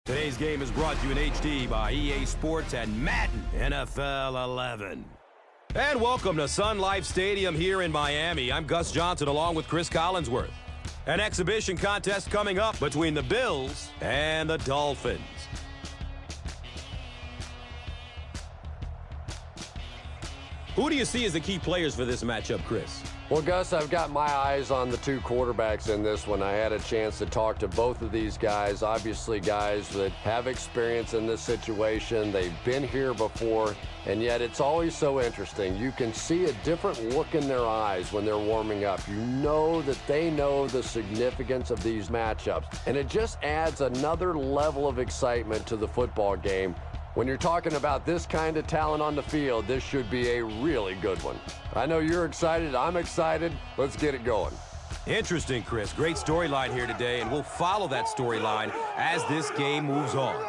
Today's game is brought to you in HD by EA Sports and Madden NFL 11. And welcome to Sun Life Stadium here in Miami. I'm Gus Johnson along with Chris Collinsworth. An exhibition contest coming up between the Bills and the Dolphins. Who do you see as the key players for this matchup, Chris? Well, Gus, I've got my eyes on the two quarterbacks in this one. I had a chance to talk to both of these guys, obviously guys that have experience in this situation. They've been here before, and yet it's always so interesting. You can see a different look in their eyes when they're warming up. You know that they know the significance of these matchups, and it just adds another level of excitement to the football game. When you're talking about this kind of talent on the field, this should be a really good one. I know you're excited. I'm excited. Let's get it going. Interesting, Chris. Great storyline here today, and we'll follow that storyline as this game moves on.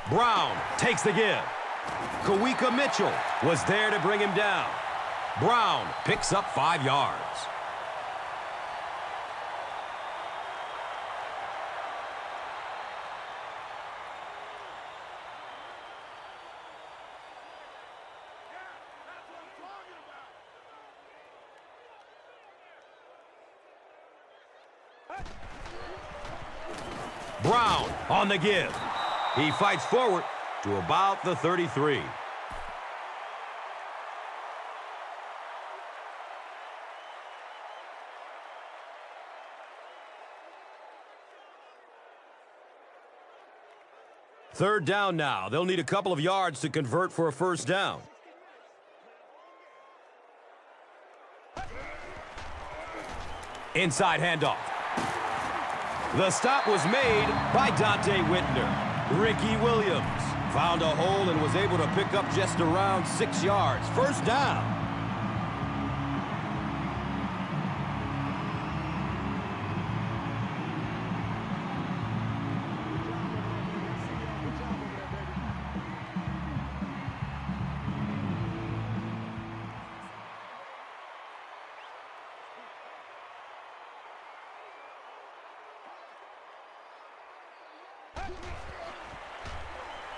Brown takes the give. Kawika Mitchell was there to bring him down. Brown picks up 5 yards. Brown on the give. He fights forward to about the 33. Third down now. They'll need a couple of yards to convert for a first down. Inside handoff. The stop was made by Dante Whitner. Ricky Williams found a hole and was able to pick up just around 6 yards. First down.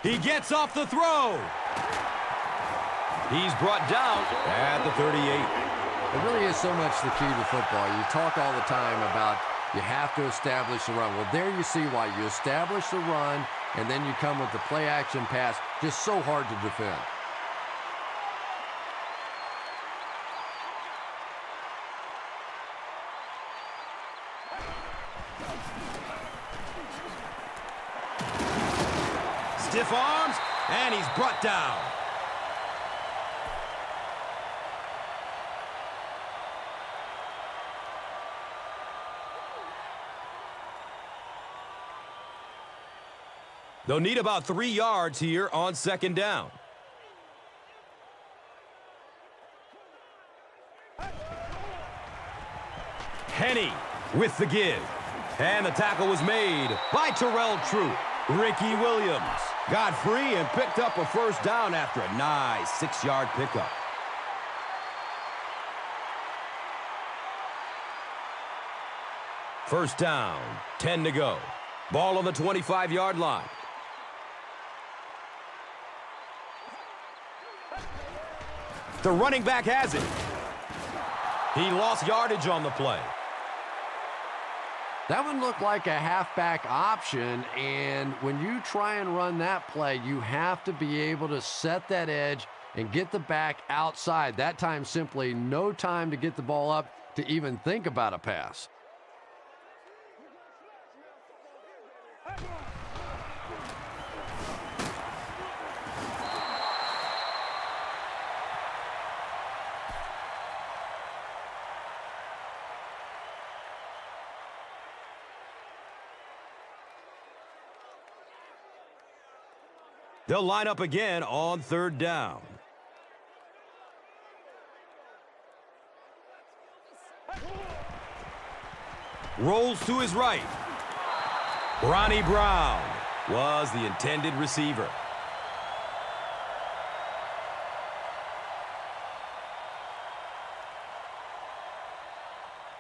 He gets off the throw. He's brought down at the 38. It really is so much the key to football. You talk all the time about you have to establish the run. Well, there you see why. You establish the run, and then you come with the play-action pass. Just so hard to defend. Stiff arms, and he's brought down. They'll need about 3 yards here on second down. Henney with the give. And the tackle was made by Terrell Troop. Ricky Williams got free and picked up a first down after a nice 6-yard pickup. First down, 10 to go. Ball on the 25-yard line. The running back has it. He lost yardage on the play. That one looked like a halfback option, and when you try and run that play, you have to be able to set that edge and get the back outside. That time simply no time to get the ball up to even think about a pass. They'll line up again on 3rd down. Rolls to his right. Ronnie Brown was the intended receiver.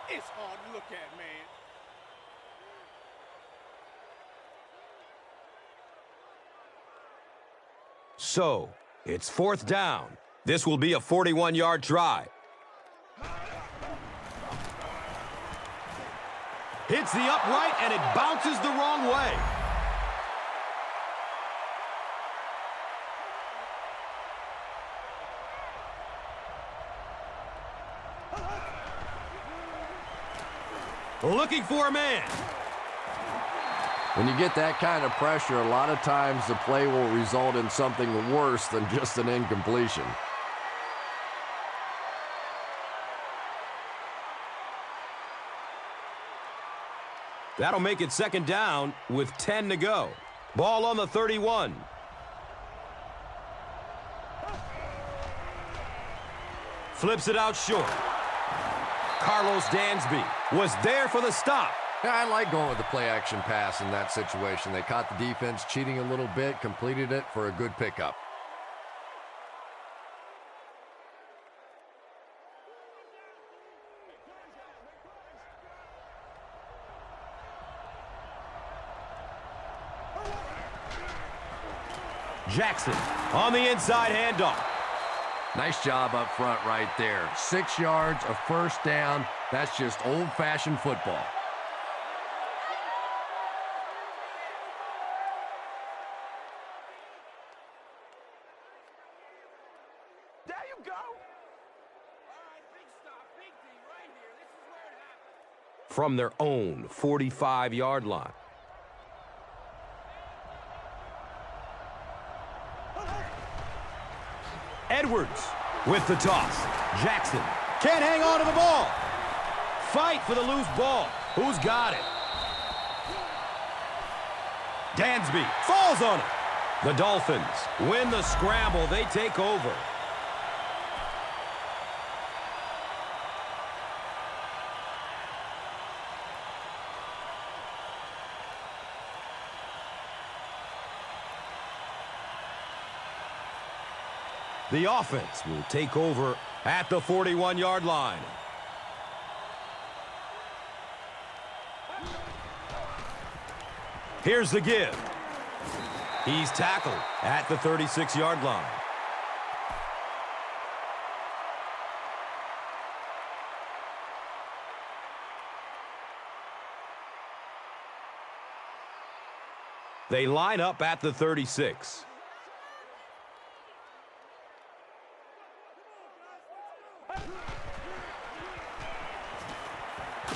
It's hard to look at, man. So, it's 4th down. This will be a 41-yard try. Hits the upright, and it bounces the wrong way. Looking for a man. When you get that kind of pressure, a lot of times the play will result in something worse than just an incompletion. That'll make it 2nd down with 10 to go. Ball on the 31. Flips it out short. Carlos Dansby was there for the stop. Yeah, I like going with the play-action pass in that situation. They caught the defense cheating a little bit, completed it for a good pickup. Jackson on the inside handoff. Nice job up front right there. 6 yards, a 1st down. That's just old-fashioned football. There you go. All right, big stop, big D right here. This is where it happens. From their own 45-yard line. Edwards with the toss. Jackson can't hang on to the ball. Fight for the loose ball. Who's got it? Dansby falls on it. The Dolphins win the scramble. They take over. The offense will take over at the 41-yard line. Here's the give. He's tackled at the 36-yard line. They line up at the 36.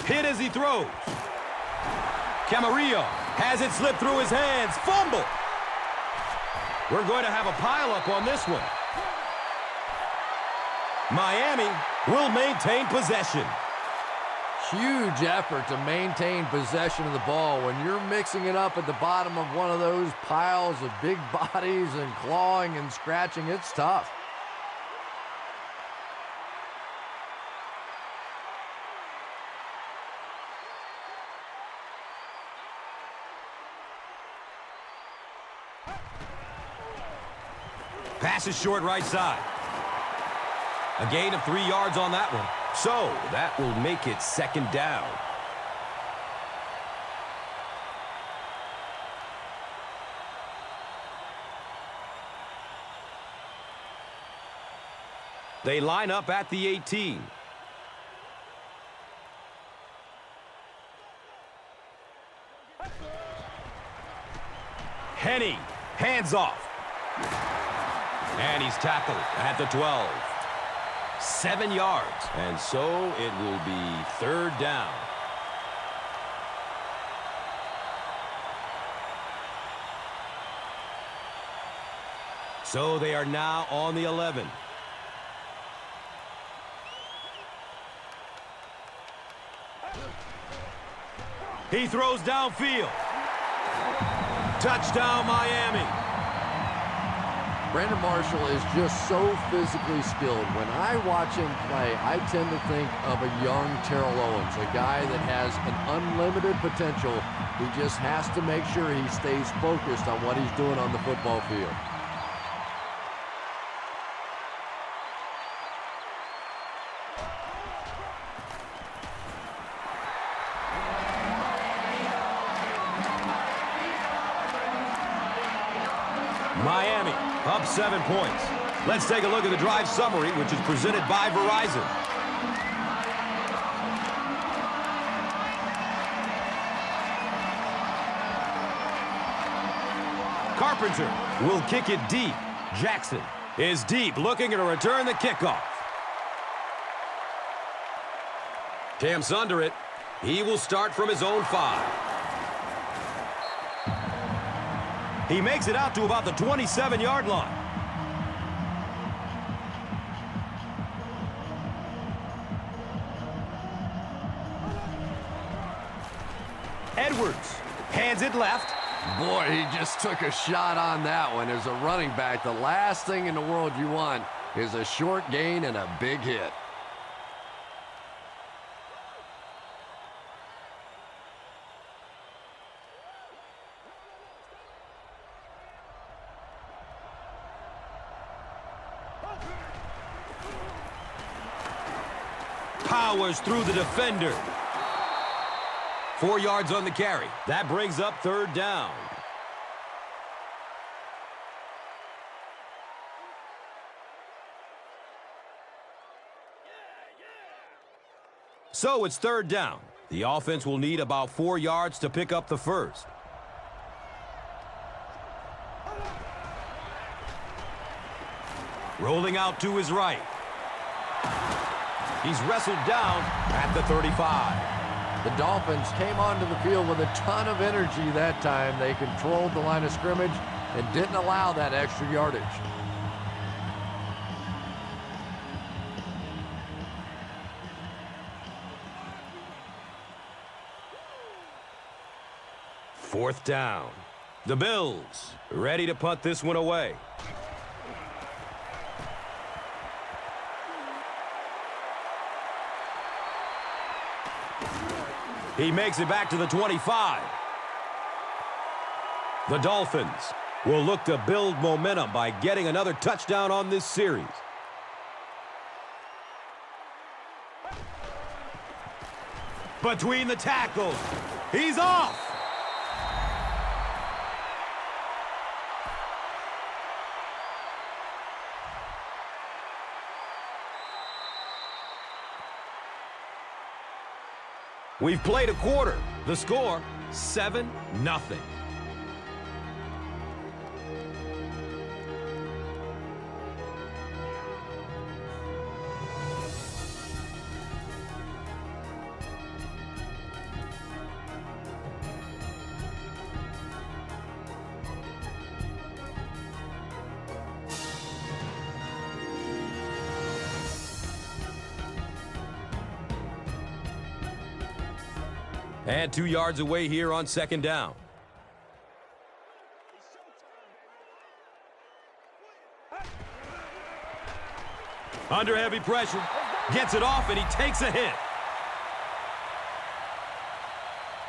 Hit as he throws. Camarillo has it slip through his hands. Fumble. We're going to have a pileup on this one. Miami will maintain possession. Huge effort to maintain possession of the ball. When you're mixing it up at the bottom of one of those piles of big bodies and clawing and scratching, it's tough. Pass is short right side. A gain of 3 yards on that one. So that will make it 2nd down. They line up at the 18. Henny, hands off. And he's tackled at the 12. 7 yards. And so it will be third down. So they are now on the 11. He throws downfield. Touchdown, Miami. Brandon Marshall is just so physically skilled. When I watch him play, I tend to think of a young Terrell Owens, a guy that has an unlimited potential. He just has to make sure he stays focused on what he's doing on the football field. Miami up 7 points. Let's take a look at the drive summary, which is presented by Verizon. Carpenter will kick it deep. Jackson is deep, looking to return the kickoff. Camps under it. He will start from his own 5. He makes it out to about the 27-yard line. Edwards hands it left. Boy, he just took a shot on that one. As a running back, the last thing in the world you want is a short gain and a big hit. Powers through the defender. 4 yards on the carry. That brings up third down. So it's third down. The offense will need about 4 yards to pick up the first. Rolling out to his right. He's wrestled down at the 35. The Dolphins came onto the field with a ton of energy that time. They controlled the line of scrimmage and didn't allow that extra yardage. Fourth down. The Bills ready to punt this one away. He makes it back to the 25. The Dolphins will look to build momentum by getting another touchdown on this series. Between the tackles, he's off. We've played a quarter. The score, 7-0. And 2 yards away here on second down. Under heavy pressure. Gets it off and he takes a hit.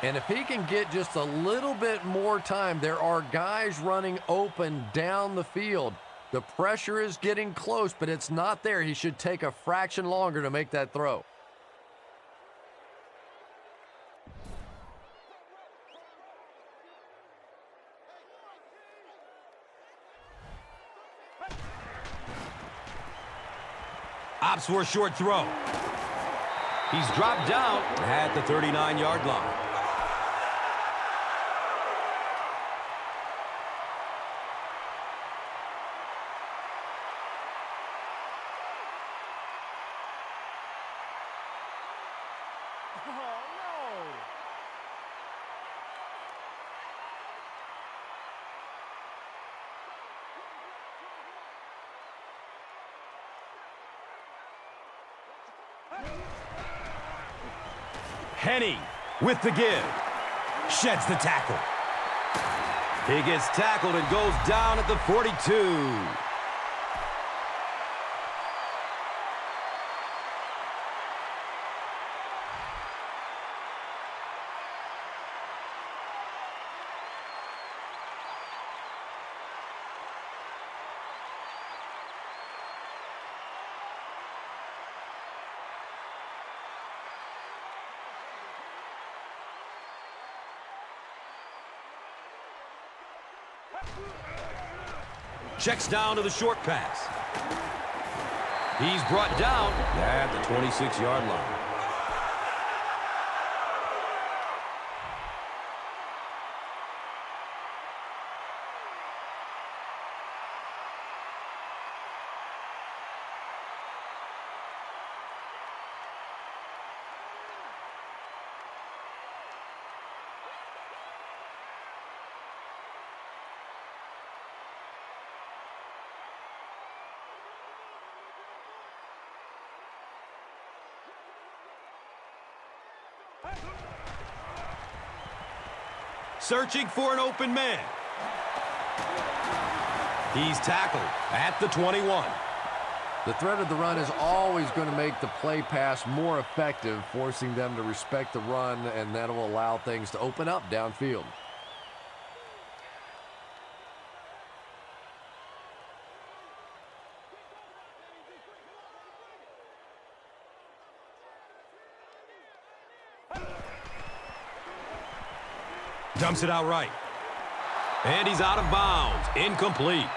And if he can get just a little bit more time, there are guys running open down the field. The pressure is getting close, but it's not there. He should take a fraction longer to make that throw. Opts for a short throw. He's dropped down at the 39-yard line. Henny with the give. Sheds the tackle. He gets tackled and goes down at the 42. Checks down to the short pass. He's brought down at the 26-yard line. Searching for an open man. He's tackled at the 21. The threat of the run is always going to make the play pass more effective, forcing them to respect the run, and that will allow things to open up downfield. Dumps it out right. And he's out of bounds. Incomplete.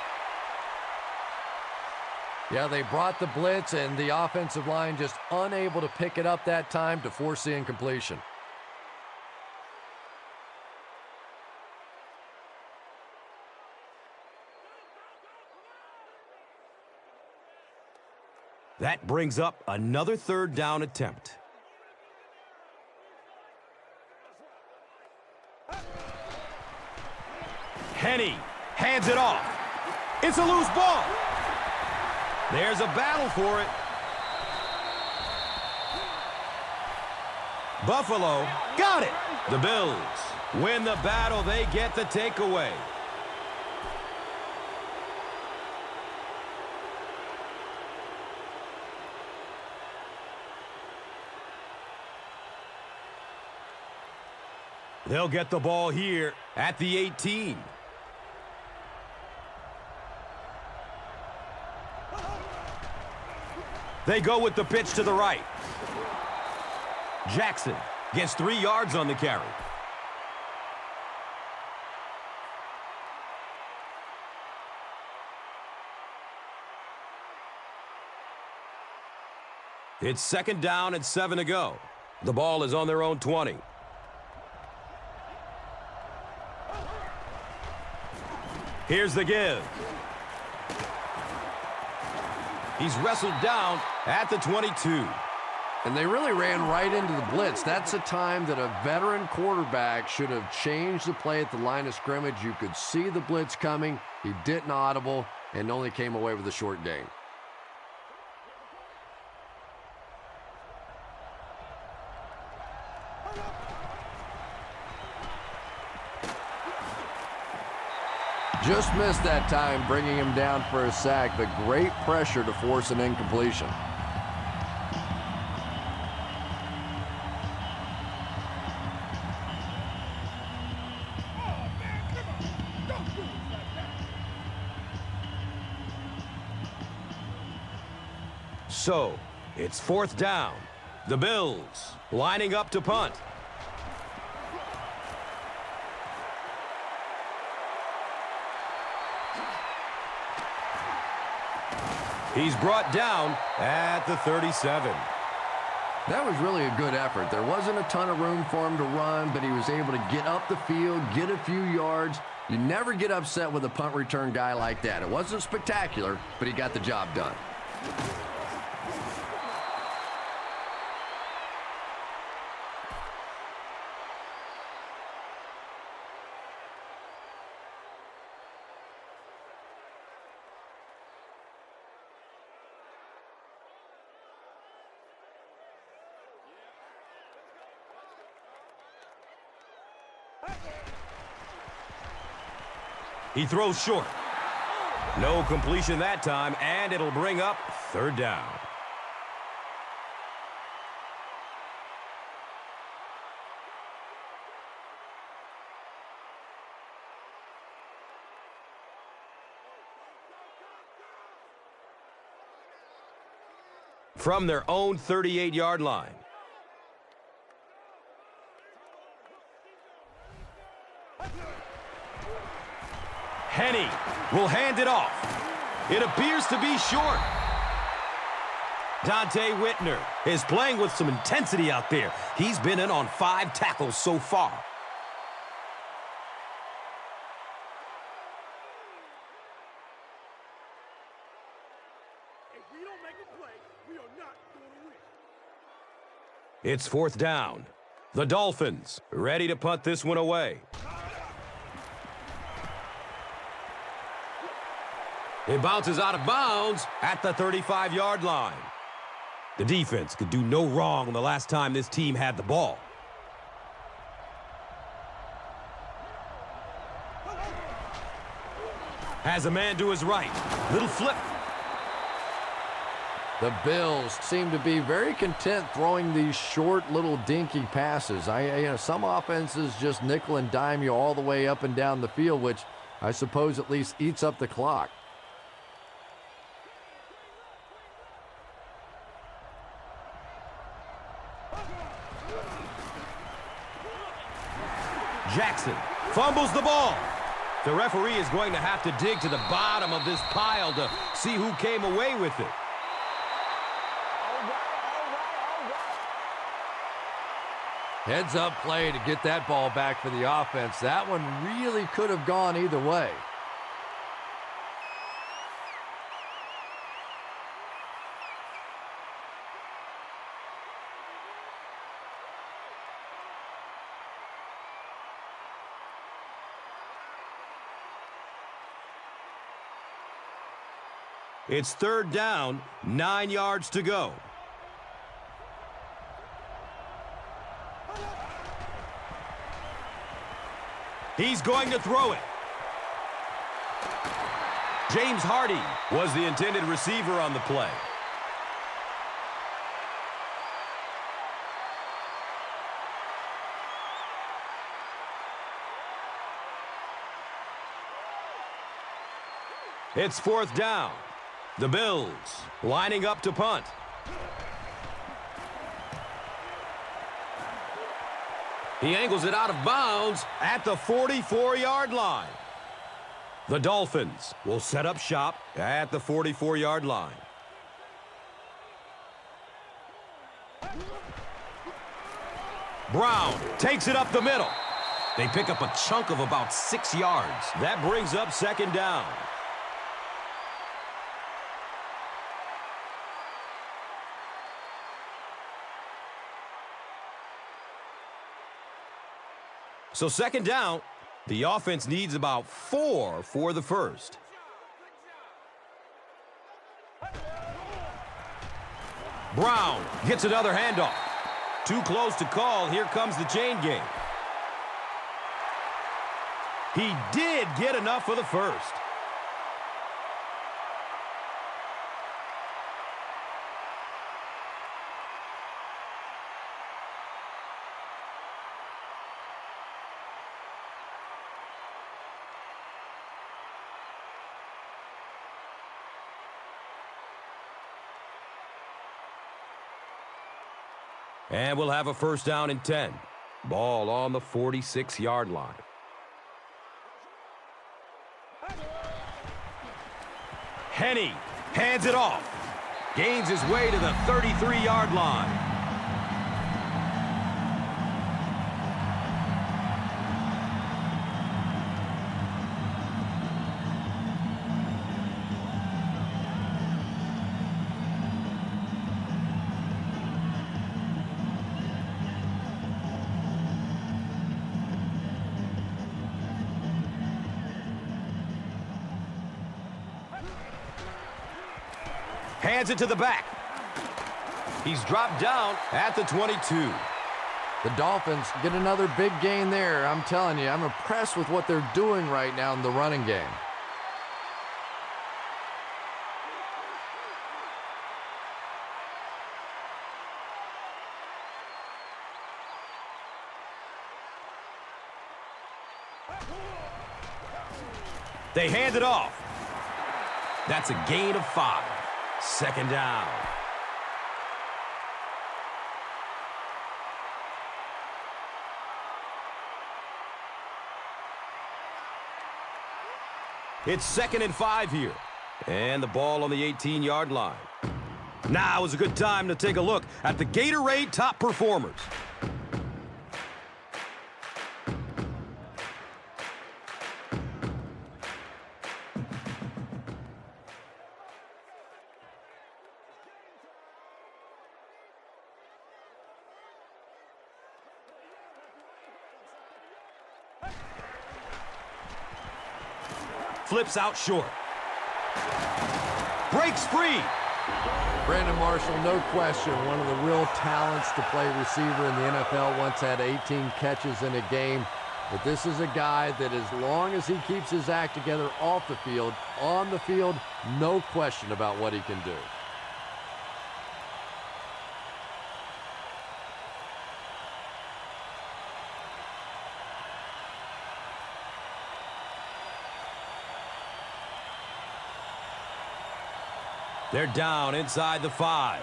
Yeah, they brought the blitz, and the offensive line just unable to pick it up that time to force the incompletion. That brings up another third down attempt. Henny hands it off. It's a loose ball. There's a battle for it. Buffalo got it. The Bills win the battle. They get the takeaway. They'll get the ball here at the 18. They go with the pitch to the right. Jackson gets 3 yards on the carry. It's second down and 7 to go. The ball is on their own 20. Here's the give. He's wrestled down at the 22. And they really ran right into the blitz. That's a time that a veteran quarterback should have changed the play at the line of scrimmage. You could see the blitz coming. He didn't audible and only came away with a short gain. Just missed that time, bringing him down for a sack, but great pressure to force an incompletion. So, it's fourth down. The Bills lining up to punt. He's brought down at the 37. That was really a good effort. There wasn't a ton of room for him to run, but he was able to get up the field, get a few yards. You never get upset with a punt return guy like that. It wasn't spectacular, but he got the job done. He throws short. No completion that time, and it'll bring up third down. From their own 38-yard line. Henney will hand it off. It appears to be short. Dante Whitner is playing with some intensity out there. He's been in on 5 tackles so far. If we don't make a play, we are not going to win. It's fourth down. The Dolphins ready to punt this one away. It bounces out of bounds at the 35-yard line. The defense could do no wrong the last time this team had the ball. Has a man to his right. Little flip. The Bills seem to be very content throwing these short little dinky passes. Some offenses just nickel and dime you all the way up and down the field, which I suppose at least eats up the clock. Jackson fumbles the ball. The referee is going to have to dig to the bottom of this pile to see who came away with it. Heads up play to get that ball back for the offense. That one really could have gone either way. It's third down, 9 yards to go. He's going to throw it. James Hardy was the intended receiver on the play. It's fourth down. The Bills lining up to punt. He angles it out of bounds at the 44-yard line. The Dolphins will set up shop at the 44-yard line. Brown takes it up the middle. They pick up a chunk of about 6 yards. That brings up second down. So second down, the offense needs about 4 for the first. Brown gets another handoff. Too close to call. Here comes the chain game. He did get enough for the first. And we'll have a first down and 10. Ball on the 46-yard line. Henney hands it off. Gains his way to the 33-yard line. Hands it to the back. He's dropped down at the 22. The Dolphins get another big gain there. I'm telling you, I'm impressed with what they're doing right now in the running game. They hand it off. That's a gain of 5. Second down. It's 2nd and 5 here. And the ball on the 18-yard line. Now is a good time to take a look at the Gatorade top performers. Flips out short. Breaks free. Brandon Marshall, no question, one of the real talents to play receiver in the NFL. Once had 18 catches in a game. But this is a guy that as long as he keeps his act together off the field, on the field, no question about what he can do. They're down inside the 5.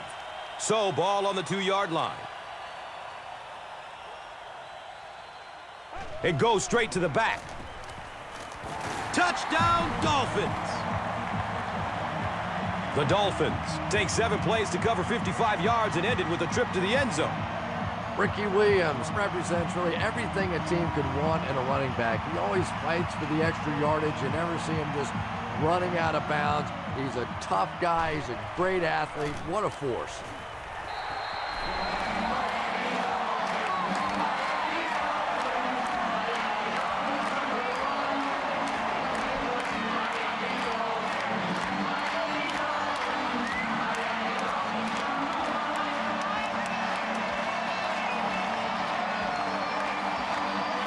So, ball on the 2-yard line. It goes straight to the back. Touchdown, Dolphins! The Dolphins take 7 plays to cover 55 yards and ended with a trip to the end zone. Ricky Williams represents really everything a team could want in a running back. He always fights for the extra yardage. You never see him just running out of bounds. He's a tough guy. He's a great athlete. What a force.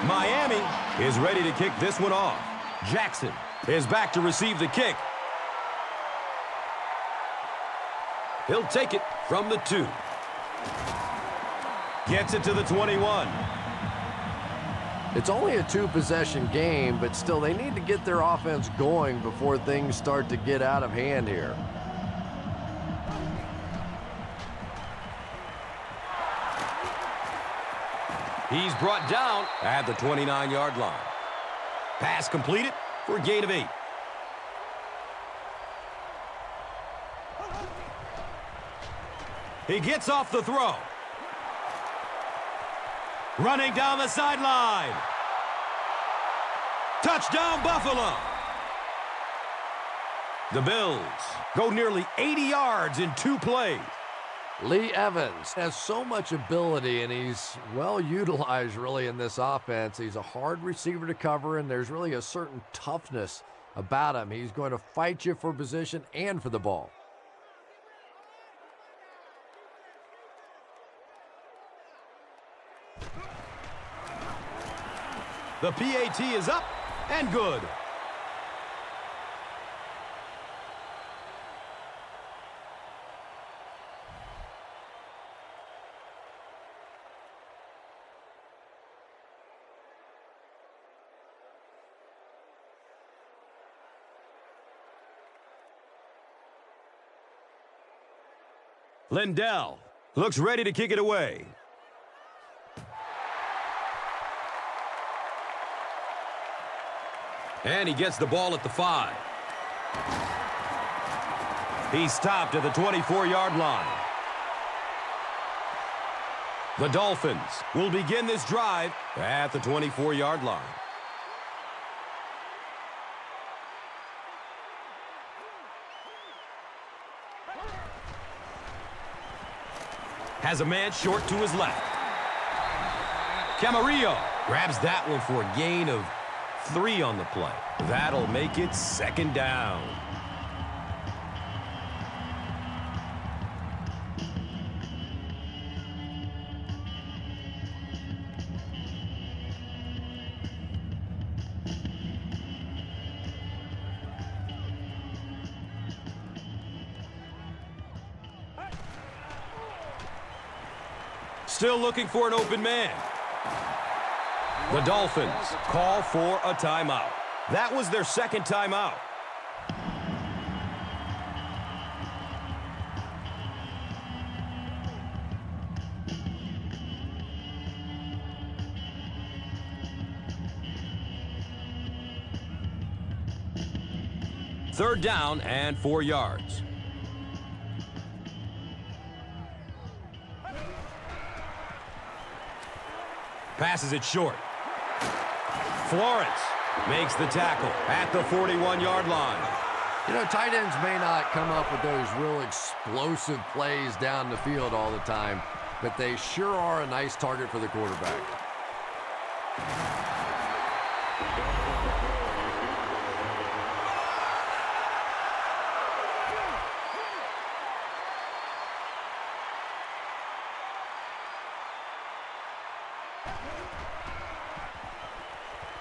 Miami is ready to kick this one off. Jackson is back to receive the kick. He'll take it from the 2. Gets it to the 21. It's only a 2-possession game, but still they need to get their offense going before things start to get out of hand here. He's brought down at the 29-yard line. Pass completed for a gain of 8. He gets off the throw. Running down the sideline. Touchdown, Buffalo. The Bills go nearly 80 yards in 2 plays. Lee Evans has so much ability, and he's well utilized really in this offense. He's a hard receiver to cover, and there's really a certain toughness about him. He's going to fight you for position and for the ball. The PAT is up and good. Lindell looks ready to kick it away. And he gets the ball at the 5. He's stopped at the 24-yard line. The Dolphins will begin this drive at the 24-yard line. Has a man short to his left. Camarillo grabs that one for a gain of 3 on the play. That'll make it 2nd down. Still looking for an open man. The Dolphins call for a timeout. That was their second timeout. Third down and 4 yards. Passes it short. Florence makes the tackle at the 41-yard line. You know, tight ends may not come up with those real explosive plays down the field all the time, but they sure are a nice target for the quarterback.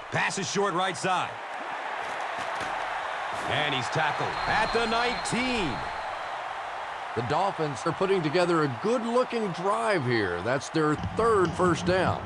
Pass is short right side. And he's tackled at the 19. The Dolphins are putting together a good-looking drive here. That's their third first down.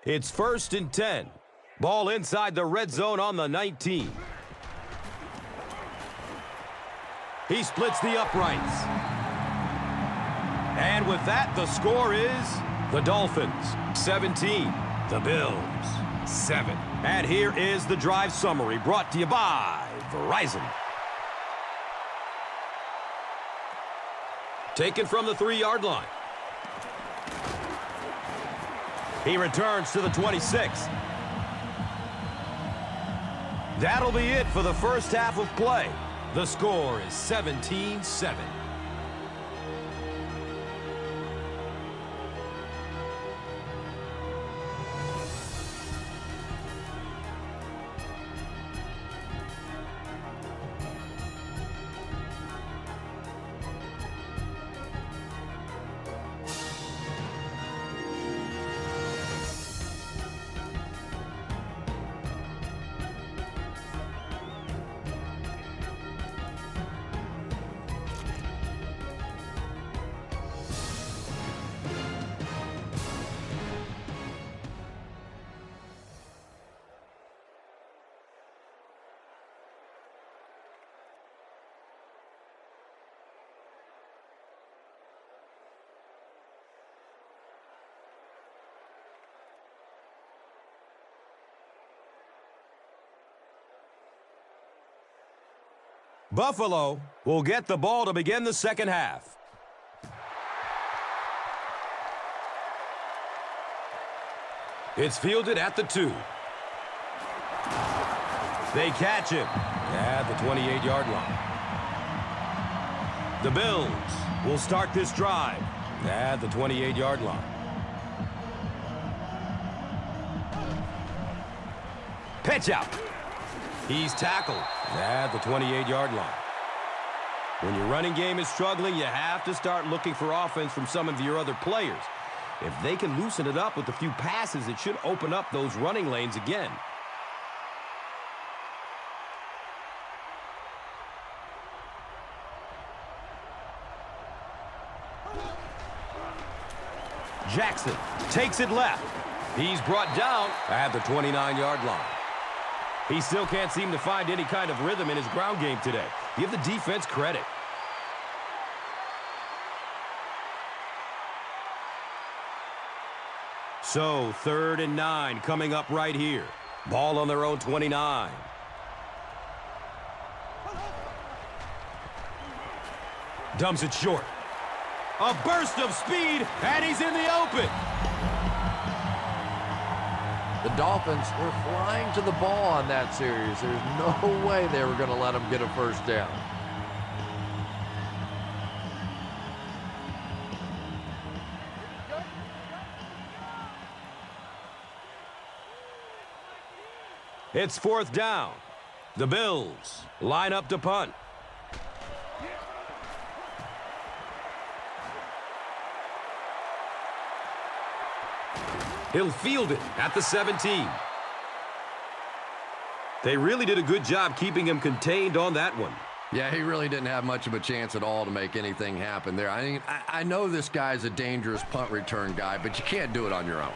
It's 1st and 10. Ball inside the red zone on the 19. He splits the uprights. And with that, the score is the Dolphins 17, the Bills 7. And here is the drive summary brought to you by Verizon. Taken from the 3-yard line. He returns to the 26. That'll be it for the first half of play. The score is 17-7. Buffalo will get the ball to begin the second half. It's fielded at the 2. They catch him at the 28-yard line. The Bills will start this drive at the 28-yard line. Pitch out. He's tackled at the 28-yard line. When your running game is struggling, you have to start looking for offense from some of your other players. If they can loosen it up with a few passes, it should open up those running lanes again. Jackson takes it left. He's brought down at the 29-yard line. He still can't seem to find any kind of rhythm in his ground game today. Give the defense credit. So, 3rd and 9 coming up right here. Ball on their own 29. Dumps it short. A burst of speed, and he's in the open. The Dolphins were flying to the ball on that series. There's no way they were going to let them get a first down. It's fourth down. The Bills line up to punt. He'll field it at the 17. They really did a good job keeping him contained on that one. Yeah, he really didn't have much of a chance at all to make anything happen there. I mean, I know this guy's a dangerous punt return guy, but you can't do it on your own.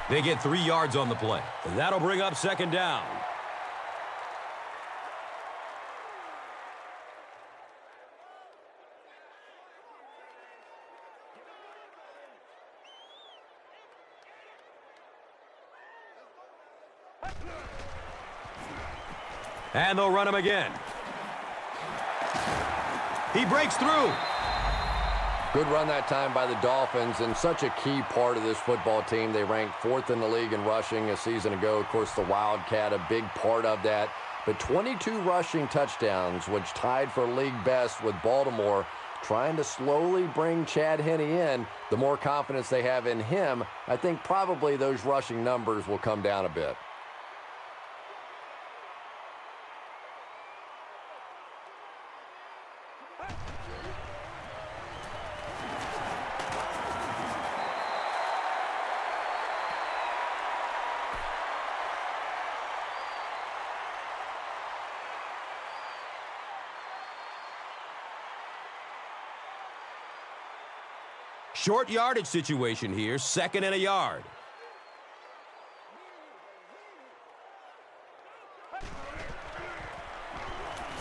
They get 3 yards on the play. That'll bring up second down. And they'll run him again. He breaks through. Good run that time by the Dolphins, and such a key part of this football team. They ranked 4th in the league in rushing a season ago. Of course, the Wildcat, a big part of that. But 22 rushing touchdowns, which tied for league best with Baltimore, trying to slowly bring Chad Henne in. The more confidence they have in him, I think probably those rushing numbers will come down a bit. Short yardage situation here, 2nd and a yard.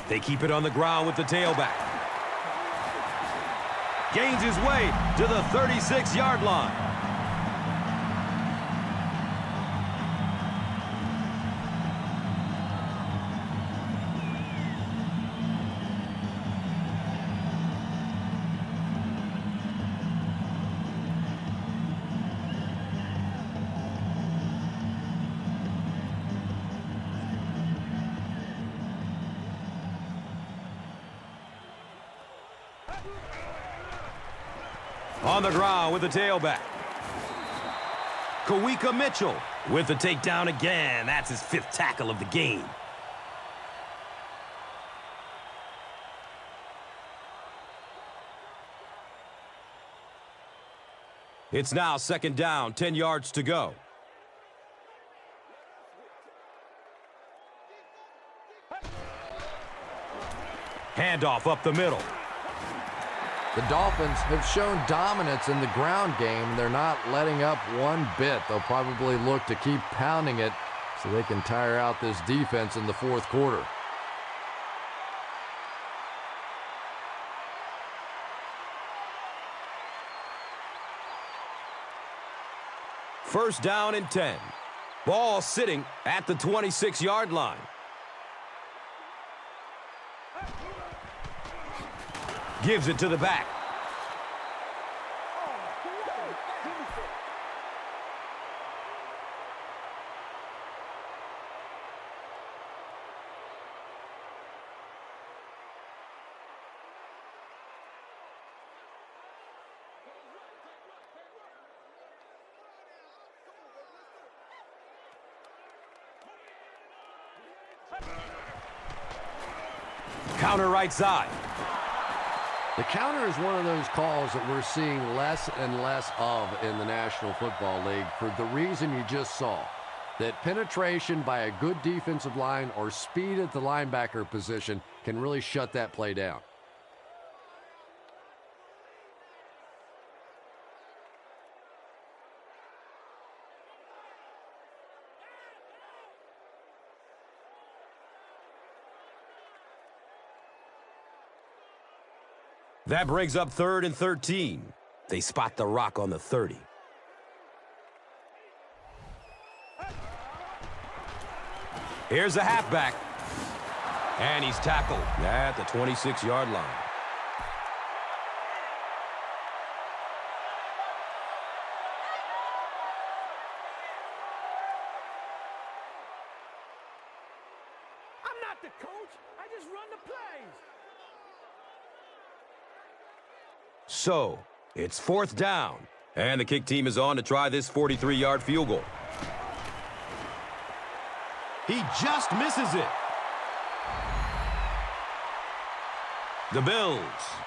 They keep it on the ground with the tailback. Gains his way to the 36-yard line. On the ground with the tailback. Kawika Mitchell with the takedown again. That's his 5th tackle of the game. It's now 2nd down, 10 yards to go. Handoff up the middle. The Dolphins have shown dominance in the ground game. They're not letting up one bit. They'll probably look to keep pounding it so they can tire out this defense in the 4th quarter. First down and 10. Ball sitting at the 26-yard line. Gives it to the back. Counter right side. The counter is one of those calls that we're seeing less and less of in the National Football League for the reason you just saw. That penetration by a good defensive line or speed at the linebacker position can really shut that play down. That brings up 3rd and 13. They spot the rock on the 30. Here's the halfback. And he's tackled at the 26-yard line. I'm not the coach. I just run the plays. So, it's 4th down, And the kick team is on to try this 43-yard field goal. He just misses it. The Bills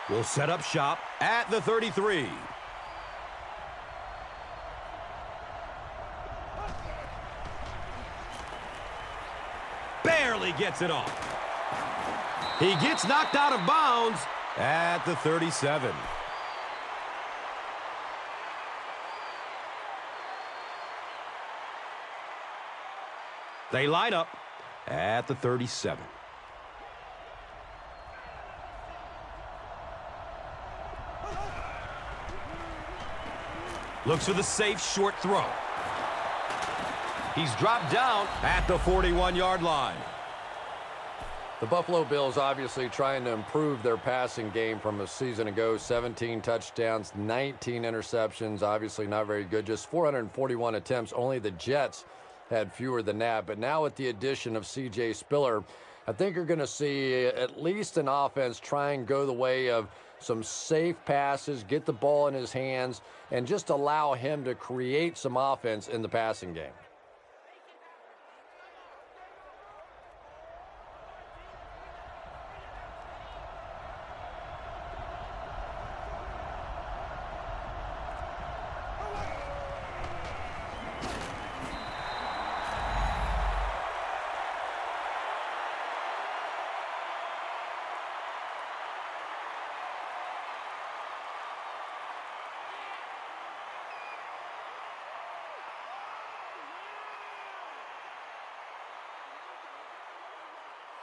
will set up shop at the 33. Barely gets it off. He gets knocked out of bounds at the 37. They line up at the 37. Looks for the safe short throw. He's dropped down at the 41-yard line. The Buffalo Bills obviously trying to improve their passing game from a season ago. 17 touchdowns, 19 interceptions. Obviously not very good. Just 441 attempts. Only the Jets had fewer than that. But now with the addition of C.J. Spiller, I think you're going to see at least an offense try and go the way of some safe passes, get the ball in his hands, and just allow him to create some offense in the passing game.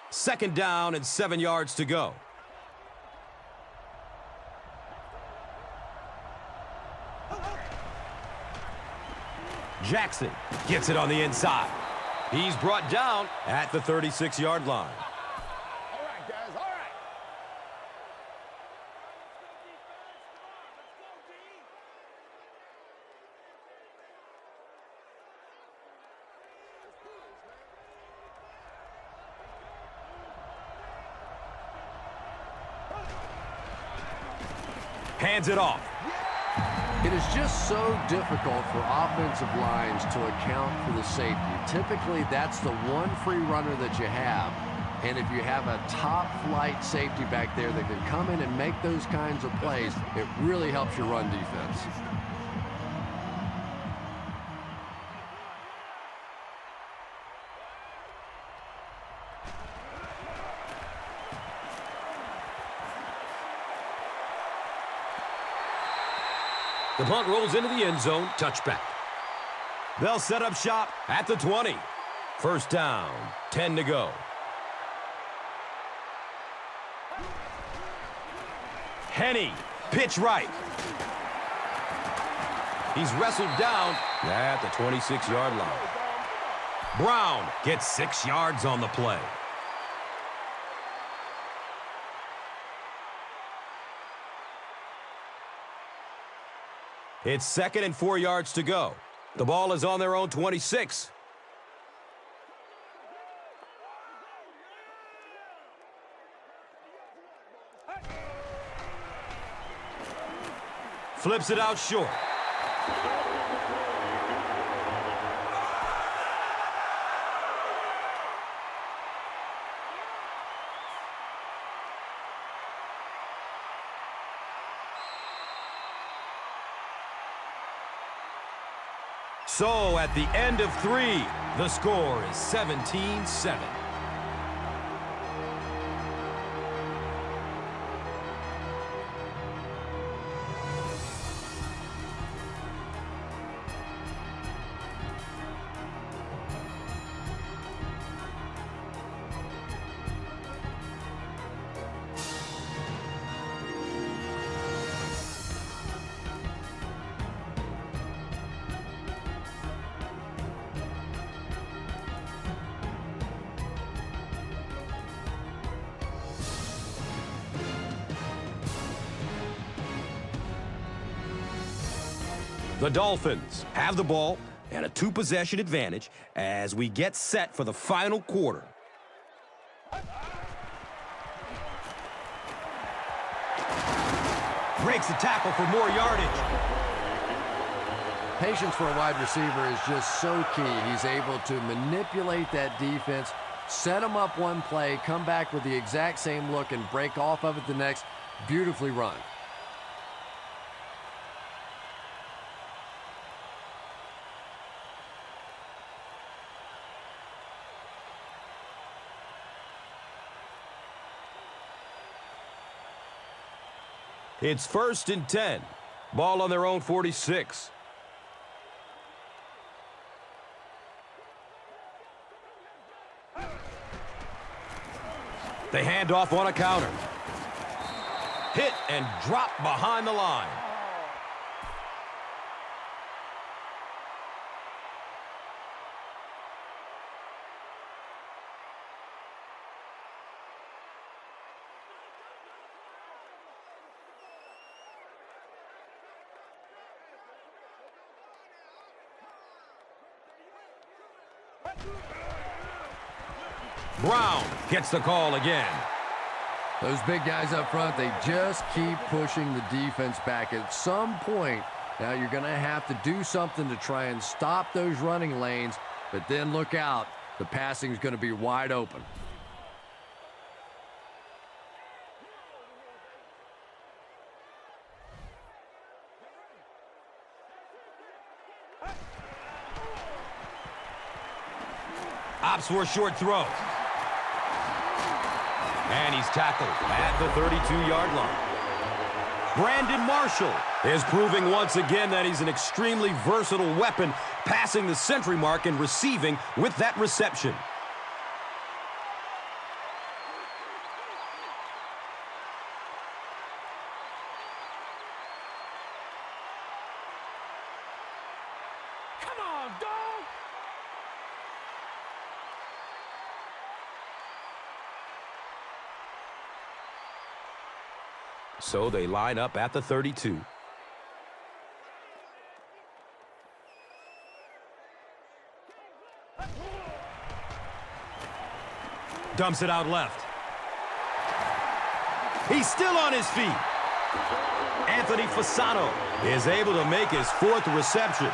Second down and 7 yards to go. Jackson gets it on the inside. He's brought down at the 36-yard line. All right, guys, all right. Hands it off. It is just so difficult for offensive lines to account for the safety. Typically, that's the one free runner that you have. And if you have a top-flight safety back there that can come in and make those kinds of plays, it really helps your run defense. The punt rolls into the end zone. Touchback. They'll set up shop at the 20. First down, 10 to go. Henney, pitch right. He's wrestled down at the 26-yard line. Brown gets 6 yards on the play. It's 2nd and 4 yards to go. The ball is on their own 26. Flips it out short. So at the end of 3, the score is 17-7. The Dolphins have the ball and a 2-possession advantage as we get set for the final quarter. Breaks the tackle for more yardage. Patience for a wide receiver is just so key. He's able to manipulate that defense, set them up one play, come back with the exact same look, and break off of it the next. Beautifully run. It's 1st and 10. Ball on their own 46. They hand off on a counter. Hit and drop behind the line. Brown gets the call again. Those big guys up front, they just keep pushing the defense back. At some point, now you're going to have to do something to try and stop those running lanes, but then look out. The passing is going to be wide open. Opts for a short throw. And he's tackled at the 32-yard line. Brandon Marshall is proving once again that he's an extremely versatile weapon, passing the century mark and receiving with that reception. Come on, dog! So they line up at the 32. Dumps it out left. He's still on his feet. Anthony Fasano is able to make his 4th reception.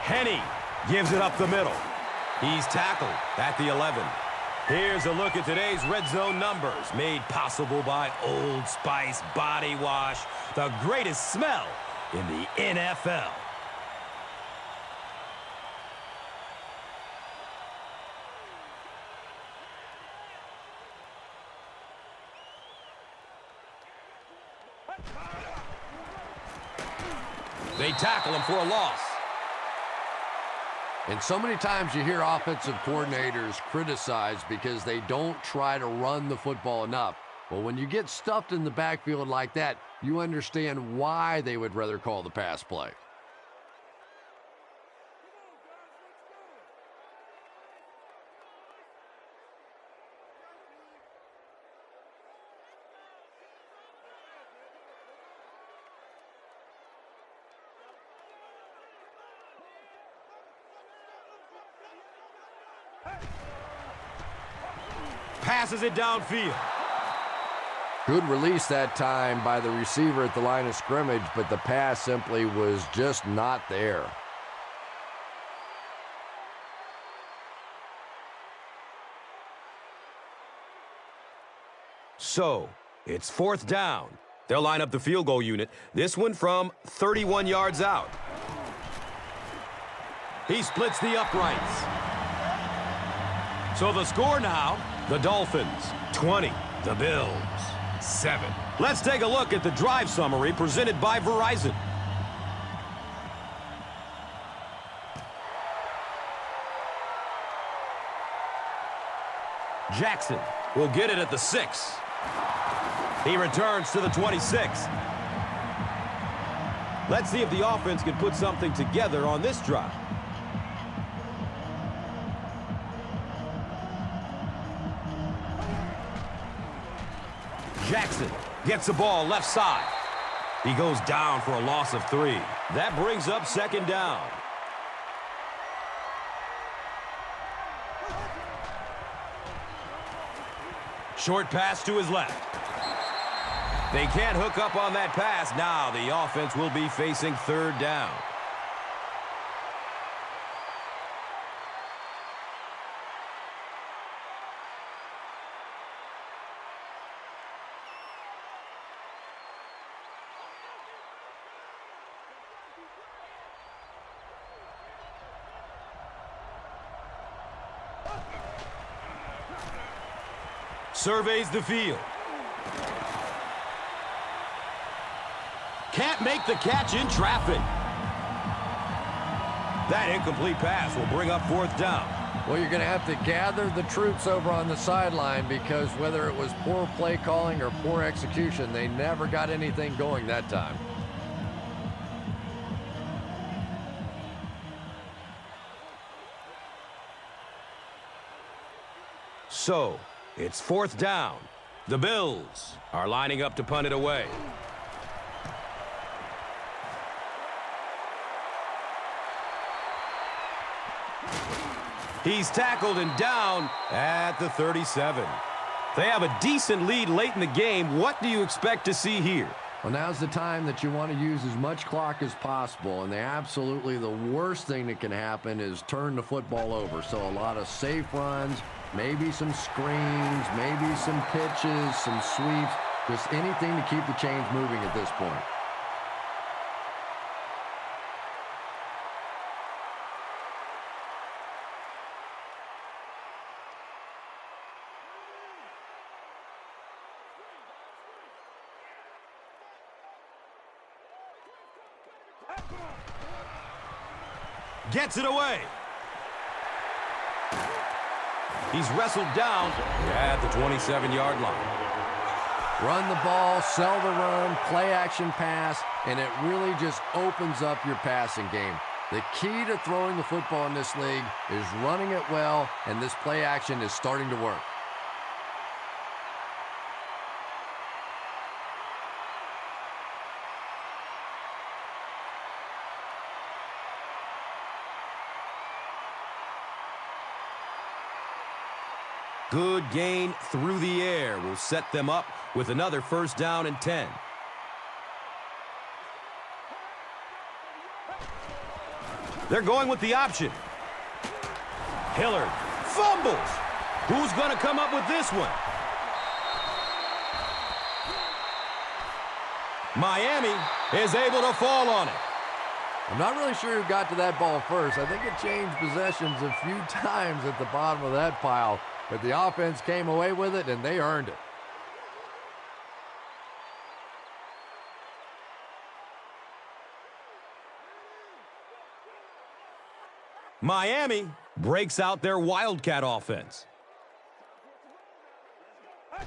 Henny gives it up the middle. He's tackled at the 11. Here's a look at today's red zone numbers, made possible by Old Spice Body Wash, the greatest smell in the NFL. They tackle him for a loss. And so many times you hear offensive coordinators criticized because they don't try to run the football enough. Well, when you get stuffed in the backfield like that, you understand why they would rather call the pass play. Passes it downfield. Good release that time by the receiver at the line of scrimmage, but the pass simply was just not there. So, it's 4th down. They'll line up the field goal unit. This one from 31 yards out. He splits the uprights. So the score now, the Dolphins 20, the Bills 7. Let's take a look at the drive summary presented by Verizon. Jackson will get it at the 6. He returns to the 26. Let's see if the offense can put something together on this drive. Jackson Gets the ball left side. He goes down for a loss of 3. That brings up second down. Short pass to his left. They can't hook up on that pass. Now the offense will be facing third down. Surveys the field. Can't make the catch in traffic. That incomplete pass will bring up fourth down. Well, you're going to have to gather the troops over on the sideline because whether it was poor play calling or poor execution, they never got anything going that time. So, it's fourth down. The Bills are lining up to punt it away. He's tackled and down at the 37. They have a decent lead late in the game. What do you expect to see here? Well, now's the time that you want to use as much clock as possible, and absolutely the worst thing that can happen is turn the football over. So a lot of safe runs, maybe some screens, maybe some pitches, some sweeps, just anything to keep the chains moving at this point. Gets it away. He's wrestled down at the 27-yard line. Run the ball, sell the run, play action pass, and it really just opens up your passing game. The key to throwing the football in this league is running it well, and this play action is starting to work. Good gain through the air will set them up with another first down and 10. They're going with the option. Hillard fumbles. Who's going to come up with this one? Miami is able to fall on it. I'm not really sure who got to that ball first. I think it changed possessions a few times at the bottom of that pile. But the offense came away with it, and they earned it. Miami breaks out their Wildcat offense.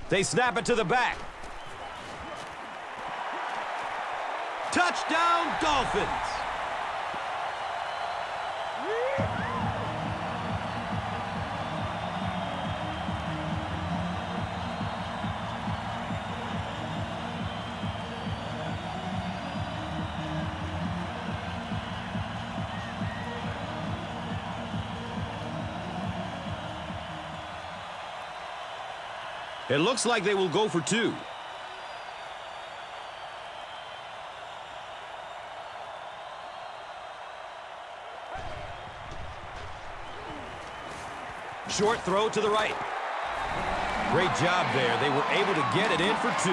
They snap it to the back. Touchdown, Dolphins! It looks like they will go for 2. Short throw to the right. Great job there. They were able to get it in for 2.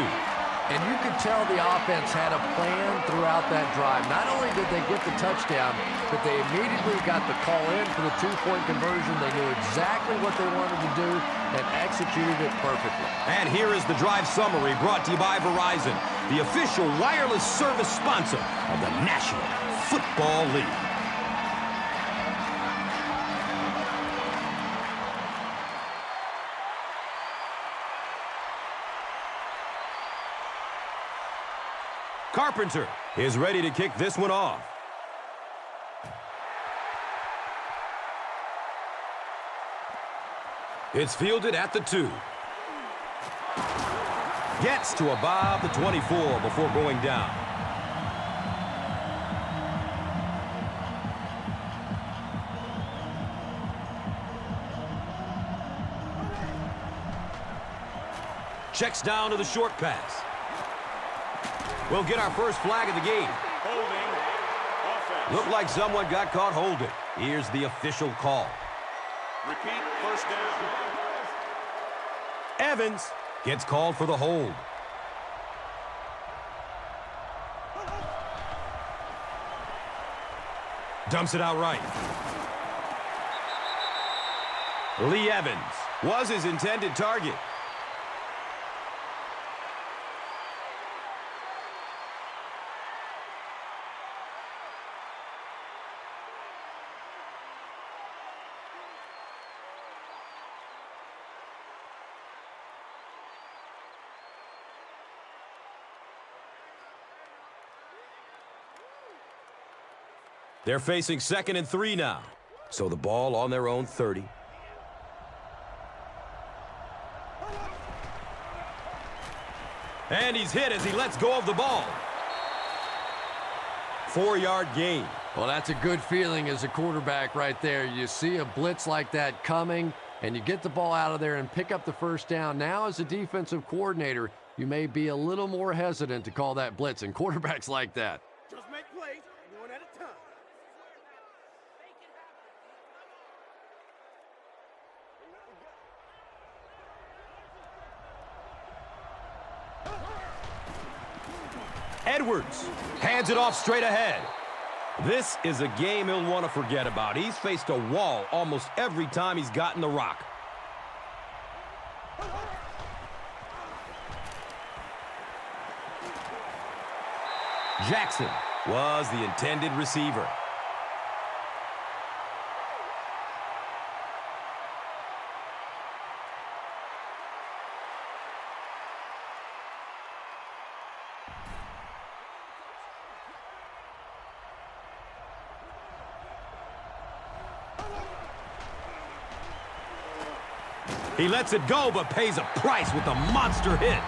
And you could tell the offense had a plan throughout that drive. Not only did they get the touchdown, but they immediately got the call in for the 2-point conversion. They knew exactly what they wanted to do and executed it perfectly. And here is the drive summary brought to you by Verizon, the official wireless service sponsor of the National Football League. Carpenter is ready to kick this one off. It's fielded at the 2. Gets to about the 24 before going down. Checks down to the short pass. We'll get our first flag of the game. Holding. Offense. Looked like someone got caught holding. Here's the official call. Repeat, first down. Evans gets called for the hold. Dumps it out right. Lee Evans was his intended target. They're facing 2nd and 3 now. So the ball on their own 30. And he's hit as he lets go of the ball. 4-yard gain. Well, that's a good feeling as a quarterback right there. You see a blitz like that coming, and you get the ball out of there and pick up the first down. Now, as a defensive coordinator, you may be a little more hesitant to call that blitz, and quarterbacks like that. Just make plays, one at a time. Edwards hands it off straight ahead. This is a game he'll want to forget about. He's faced a wall almost every time he's gotten the rock. Jackson was the intended receiver. He lets it go, but pays a price with a monster hit.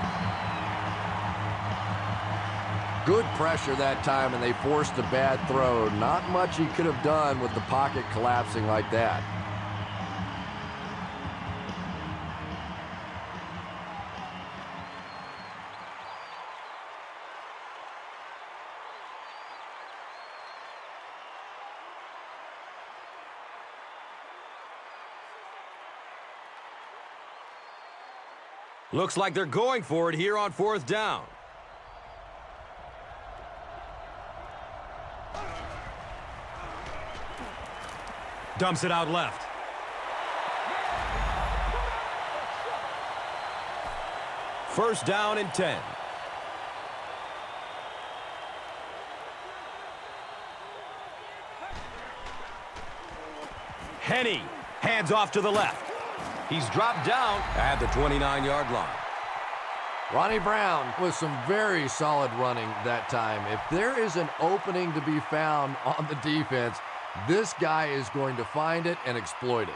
Good pressure that time, and they forced a bad throw. Not much he could have done with the pocket collapsing like that. Looks like they're going for it here on 4th down. Dumps it out left. First down and 10. Henney hands off to the left. He's dropped down at the 29-yard line. Ronnie Brown with some very solid running that time. If there is an opening to be found on the defense, this guy is going to find it and exploit it.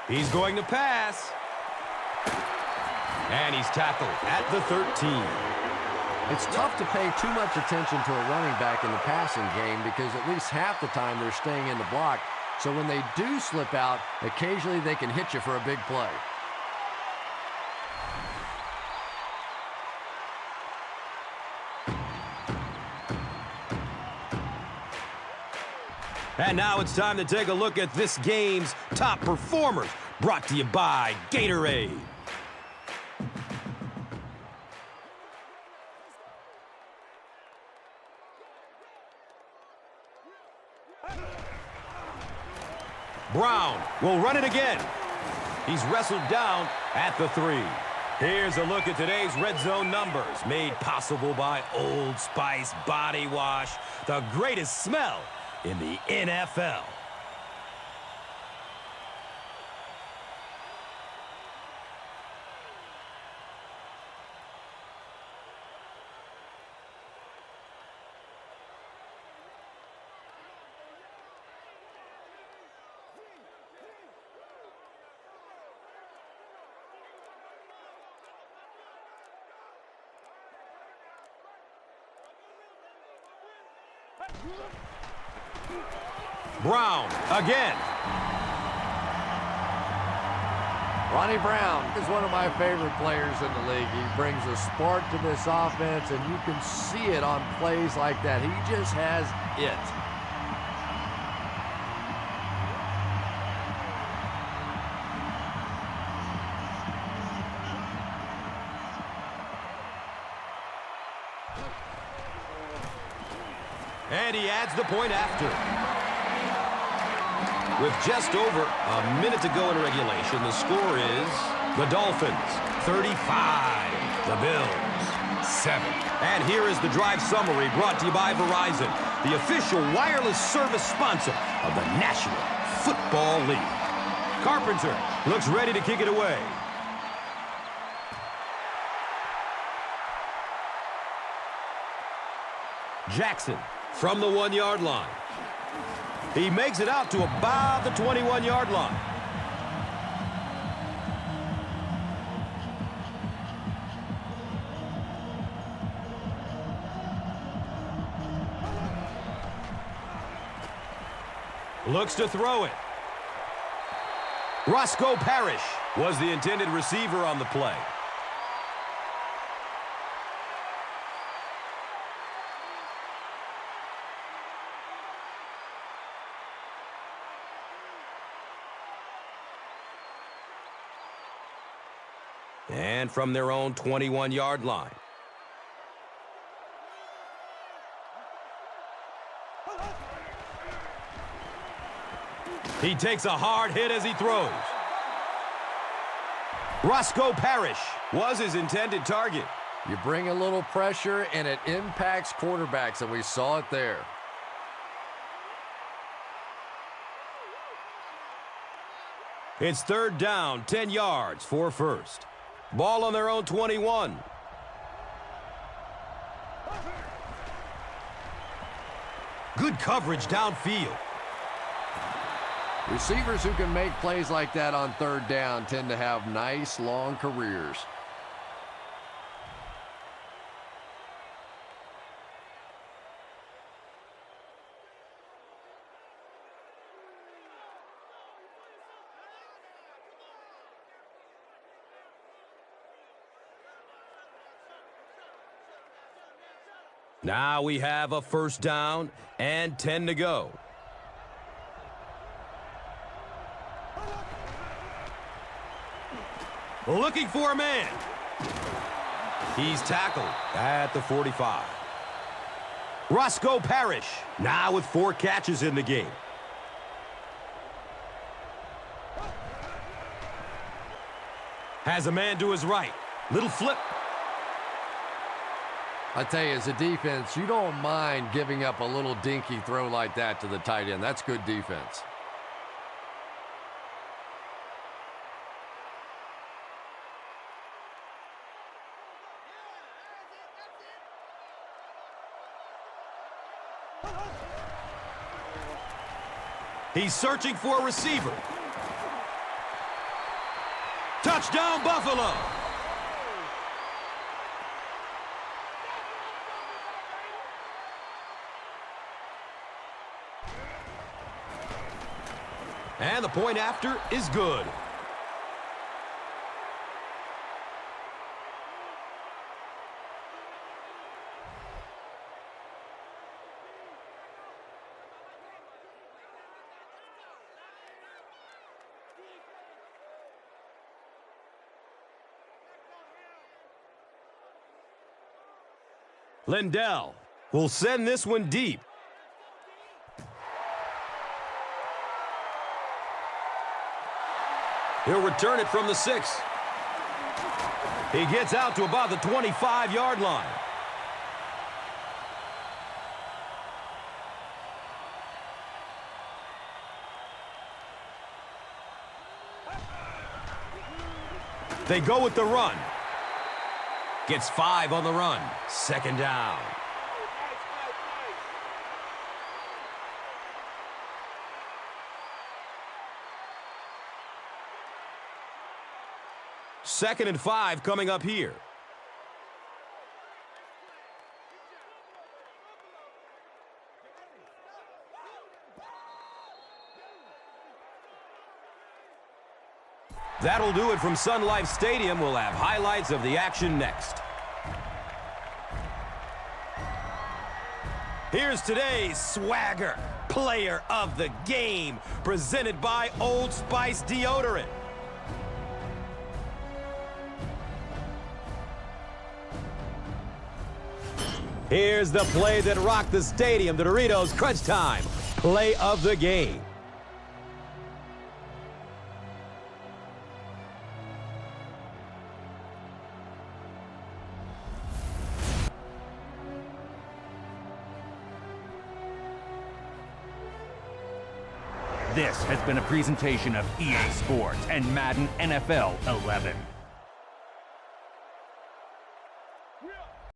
He's going to pass. And he's tackled at the 13. It's tough to pay too much attention to a running back in the passing game because at least half the time they're staying in the block. So when they do slip out, occasionally they can hit you for a big play. And now it's time to take a look at this game's top performers, brought to you by Gatorade. Brown will run it again. He's wrestled down at the 3. Here's a look at today's red zone numbers, made possible by Old Spice Body Wash, the greatest smell in the NFL. Brown again. Ronnie Brown is one of my favorite players in the league. He brings a spark to this offense, and you can see it on plays like that. He just has it. And he adds the point after. With just over a minute to go in regulation, the score is the Dolphins 35, the Bills 7. And here is the drive summary brought to you by Verizon, the official wireless service sponsor of the National Football League. Carpenter looks ready to kick it away. Jackson from the 1-yard line. He makes it out to about the 21-yard line. Looks to throw it. Roscoe Parrish was the intended receiver on the play. And from their own 21-yard line. He takes a hard hit as he throws. Roscoe Parrish was his intended target. You bring a little pressure, and it impacts quarterbacks, and we saw it there. It's third down, 10 yards for first. Ball on their own 21. Good coverage downfield. Receivers who can make plays like that on third down tend to have nice, long careers. Now we have a first down and 10 to go. Looking for a man. He's tackled at the 45. Roscoe Parrish now with 4 catches in the game. Has a man to his right. Little flip. I tell you, as a defense, you don't mind giving up a little dinky throw like that to the tight end. That's good defense. He's searching for a receiver. Touchdown, Buffalo! And the point after is good. Lindell will send this one deep. He'll return it from the 6. He gets out to about the 25-yard line. They go with the run. Gets 5 on the run. Second down. Second and 5 coming up here. That'll do it from Sun Life Stadium. We'll have highlights of the action next. Here's today's swagger player of the game, presented by Old Spice Deodorant. Here's the play that rocked the stadium, the Doritos Crunch Time play of the game. This has been a presentation of EA Sports and Madden NFL 11.